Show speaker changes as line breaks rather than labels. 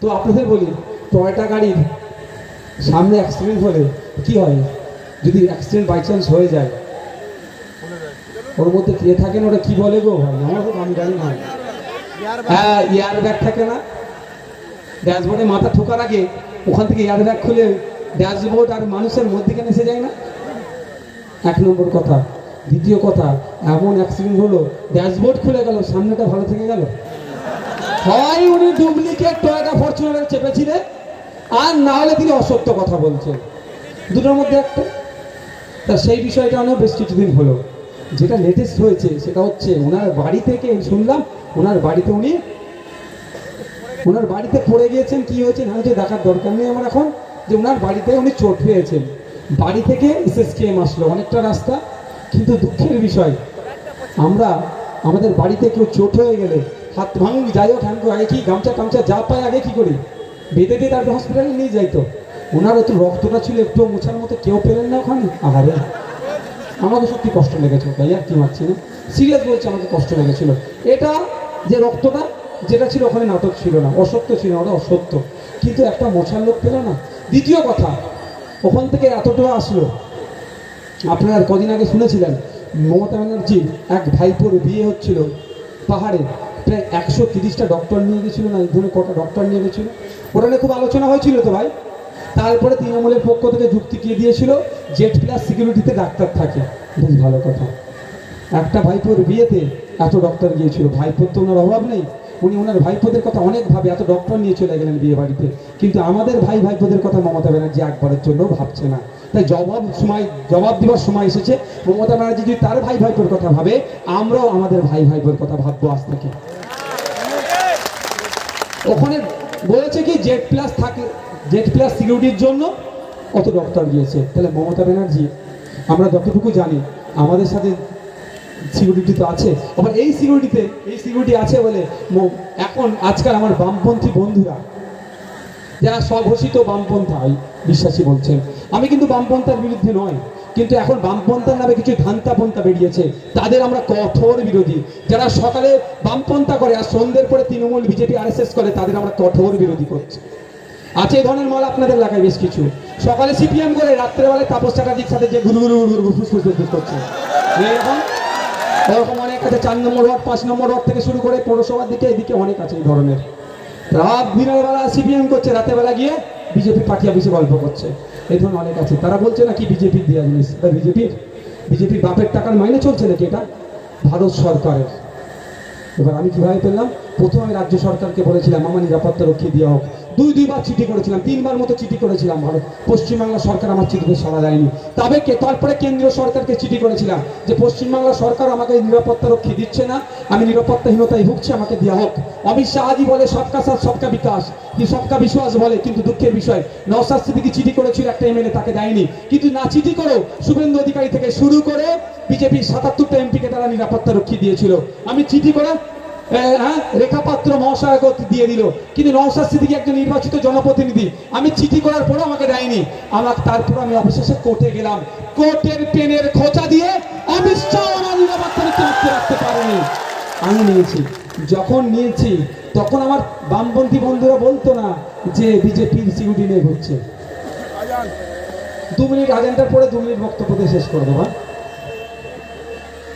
তো আপনাদের বলি, টয়টা গাড়ির সামনে অ্যাক্সিডেন্ট হলে কি হয়? যদি অ্যাক্সিডেন্ট বাই চান্স হয়ে যায়, ওর মধ্যে কে থাকেন, ওটা কি বলে গো ভাই, আমার তো আমি জানি না। হ্যাঁ, এয়ার ব্যাগ থাকে না? ড্যাশবোর্ডে মাথা ঠোকার আগে ওখান থেকে এয়ার ব্যাগ খুলে ড্যাশবোর্ড আর মানুষের মধ্যেখানে এসে যায় না? এক নম্বর কথা। দ্বিতীয় কথা, এমন অ্যাক্সিডেন্ট হলো ড্যাশবোর্ড খুলে গেল, সামনেটা ভালো থেকে গেল। হয় উনি ডুপ্লিকেট টয়োটা ফরচুনার চেপেছিলেন, আর না হলে তিনি অসত্য কথা বলছেন, দুটোর মধ্যে একটা। তা সেই বিষয়টা অনেক বেশ কিছুদিন হলো। যেটা লেটেস্ট হয়েছে সেটা হচ্ছে ওনার বাড়ি থেকে শুনলাম, ওনার বাড়িতে পড়ে গিয়েছেন। কি হয়েছে না হয়েছে দেখার দরকার নেই আমার এখন, যে ওনার বাড়িতে উনি চোট পেয়েছেন। বাড়ি থেকে এসএসকেএম আসলো অনেকটা রাস্তা, কিন্তু দুঃখের বিষয় আমরা আমাদের বাড়িতে কেউ চোট হয়ে গেলে হাত ভাঙুক যাই হোক হ্যাঙ্গো আগে কি গামছা টামছা যা পায় আগে কি করি, বেঁধে দিয়ে তারপরে হসপিটালে নিয়ে যাইতো। ওনার তো রক্তটা ছিল একটু মোছার মতো, কেউ পেলেন না ওখানে। আহারে, আমাকে সত্যি কষ্ট লেগেছে ভাই, আর কি মারছি না, সিরিয়াস বলছে, আমাকে কষ্ট লেগেছিল। এটা যে রক্তটা যেটা ছিল ওখানে নাটক ছিল না, অসত্য ছিল না, ওটা অসত্য, কিন্তু একটা মোছার লোক পেল না। দ্বিতীয় কথা, ওখান থেকে এতটা আসলো, আপনারা কদিন আগে শুনেছিলেন মমতা ব্যানার্জির এক ভাইপোর বিয়ে হচ্ছিল পাহাড়ে, প্রায় 130টা ডক্টর নিয়ে গেছিল, না এই ধরনের কটা ডক্টর নিয়ে গেছিল, ওটা নিয়ে খুব আলোচনা হয়েছিল তো ভাই। তারপরে তৃণমূলের পক্ষ থেকে যুক্তি কে দিয়েছিল, জেড প্লাস সিকিউরিটিতে ডাক্তার থাকে। বেশ ভালো কথা, একটা ভাইপোর বিয়েতে এত ডক্টর গিয়েছিল। ভাইপোর তো ওনার অভাব নেই, উনি ওনার ভাইপোদের কথা অনেক ভাবে এত ডক্টর নিয়ে চলে গেলেন বিয়ে বাড়িতে, কিন্তু আমাদের ভাইপোদের কথা মমতা ব্যানার্জি একবারের জন্য ভাবছে না। তাই জবাব দেওয়ার সময় এসেছে। মমতা ব্যানার্জি যদি তার ভাইপোর কথা ভাবে, আমরাও আমাদের ভাইপোর কথা ভাববো আজ থেকে। ওখানে বলেছে কি জেড প্লাস সিকিউরিটির জন্য কত ডক্টর গিয়েছে। তাহলে মমতা ব্যানার্জি, আমরা যতটুকু জানি আমাদের সাথে সিকিউরিটি তো আছে, আবার এই সিকিউরিটি আছে বলে এখন আজকাল আমার বামপন্থী বন্ধুরা যারা স্বঘোষিত বামপন্থায় বিশ্বাসী বলছেন, আমি কিন্তু বামপন্থার বিরুদ্ধে নয়, কিন্তু এখন বামপন্থার নামে কিছু ধান্তাপন্থা বেরিয়েছে, তাদের আমরা কঠোর বিরোধী। যারা সকালে বামপন্থা করে আর সন্ধ্যের পরে তৃণমূল বিজেপি আরএসএস করে, তাদের আমরা কঠোর বিরোধী করছি। আছে এই ধরনের মাল আপনাদের এলাকায় বেশ কিছু, সকালে সিপিএম করে রাত্রেবেলায় তাপস চ্যাটার্জির সাথে যে গুরু ফুসফুস করছে, এরকম অনেক আছে। 4 নম্বর ওয়ার্ড 5 নম্বর ওয়ার্ড থেকে শুরু করে পৌরসভার দিকে এদিকে অনেক আছে এই ধরনের। রাত দিনের বেলা সিপিএম করছে, রাতের বেলা গিয়ে বিজেপি পার্টি অফিসে গল্প করছে, এই ধরনের অনেক আছে। তারা বলছে নাকি বিজেপির দেওয়া জিনিস, বিজেপির বাপের টাকার মাইনে চলছে নাকি এটা ভারত সরকারের। এবার আমি কিভাবে পেলাম? প্রথমে আমি রাজ্য সরকারকে বলেছিলাম আমার নিরাপত্তা রক্ষী দেওয়া হোক, দুইবার চিঠি করেছিলাম, 3বার মতো চিঠি করেছিলাম, পশ্চিমবাংলা সরকার আমার চিঠিতে সাড়া দেয়নি। তারপরে কেন্দ্রীয় সরকারকে চিঠি করেছিলাম যে পশ্চিমবাংলা সরকার আমাকে নিরাপত্তা রক্ষী দিচ্ছে না, আমি নিরাপত্তাহীনতায় ভুগছি, আমাকে দেওয়া হোক। অমিত শাহজি বলে সবকা সাথ সবকা বিকাশ, কি সবকা বিশ্বাস বলে, কিন্তু দুঃখের বিষয় নওশাদ সিদ্দিকী চিঠি করেছিল একটা এমএলএ, তাকে দেয়নি। কিন্তু না চিঠি করো, শুভেন্দু অধিকারী থেকে শুরু করে বিজেপির 77টা এমপিকে তারা নিরাপত্তা রক্ষী দিয়েছিল। আমি চিঠি করে রেখাপাত্র মহাশয়কে দিয়ে দিল, কিন্তু নওশাদ সিদ্দিকী একজন নির্বাচিত জনপ্রতিনিধি, আমি চিঠি করার পরেও আমাকে দেয়নি। তারপর আমি অবশেষে কোর্টে গেলাম, কোর্টের পেনের খোঁচা দিয়ে অমিত শাহ আমার নিরাপত্তা রাখতে পারেনি, আমি নিয়েছি। যখন নিয়েছি তখন আমার বামপন্থী বন্ধুরা বলতো না যে বিজেপির সিকিউরিটি নিয়ে ঘুরছে। 2 মিনিট আজেন্ডার পরে 2 মিনিট বক্তব্য দিয়ে শেষ করে দেবো।